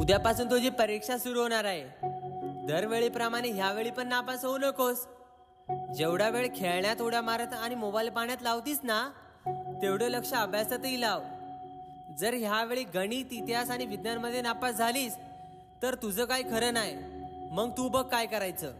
उद्यापासून तुझी परीक्षा सुरू होणार आहे. दरवेळीप्रमाणे ह्यावेळी पण नापास होऊ नकोस. जेवढा वेळ खेळण्यात उड्या मारत आणि मोबाईल पाहण्यात लावतीस ना, तेवढं लक्ष अभ्यासातही लाव. जर ह्यावेळी गणित, इतिहास आणि विज्ञान मध्ये नापास झालीस तर तुझं काही खरं नाही. मग तू बघ काय करायचं.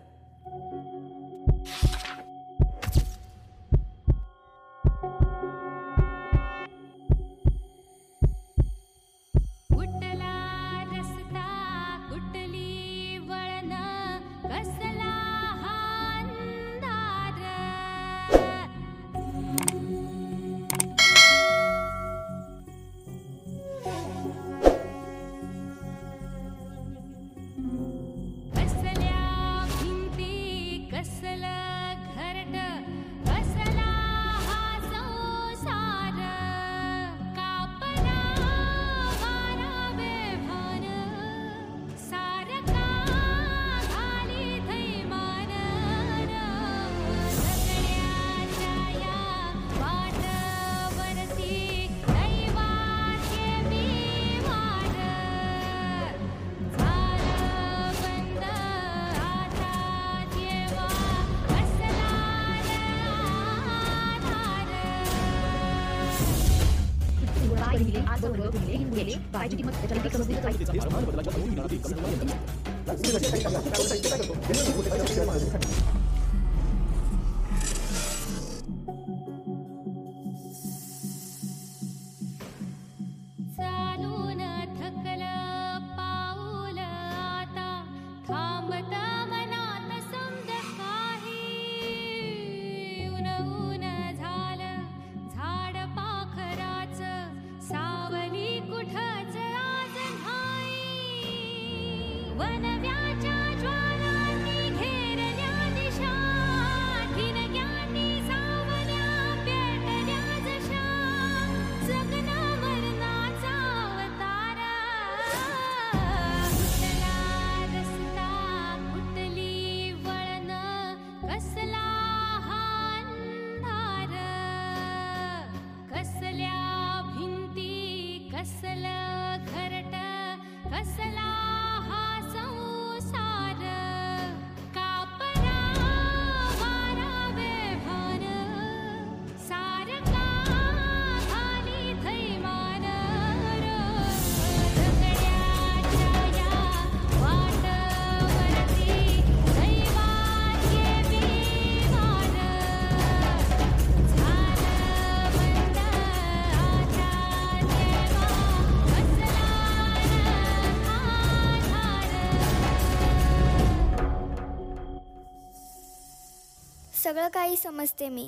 सगळं काही समजते मी,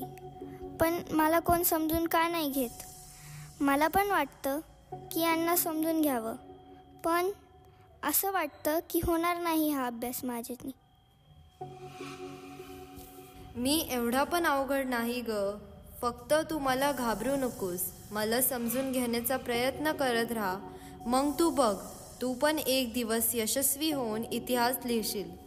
पण मला कोण समजून का नाही घेत. मला पण वाटतं की यांना समजून घ्यावं, पण असं वाटतं की होणार नाही हा अभ्यास माझ्यानी. मी एवढा पण अवघड नाही ग. फक्त तू मला घाबरू नकोस. मला समजून घेण्याचा प्रयत्न करत राहा. मग तू बघ, तू पण एक दिवस यशस्वी होऊन इतिहास लिहिशील.